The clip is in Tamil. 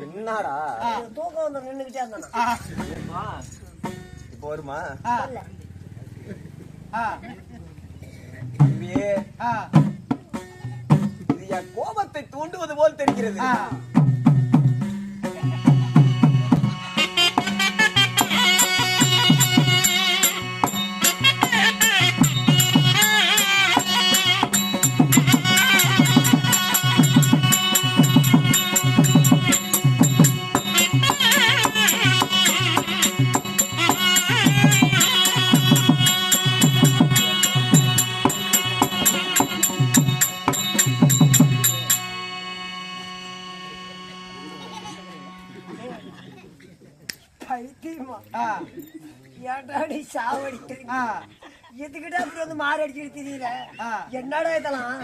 என்னடா தூக்கம் வந்து நின்னுக்கிட்டே இருந்தானா இப்போ வருமா இது என் கோபத்தை தூண்டுவது போல் தெரிகிறது. ஏன்டாடி சாவடிக்கிறீங்க? எதுக்கிட்ட அப்படி வந்து மாறி அடிச்சுட்டு தெரியல. என்னடா இதெல்லாம்?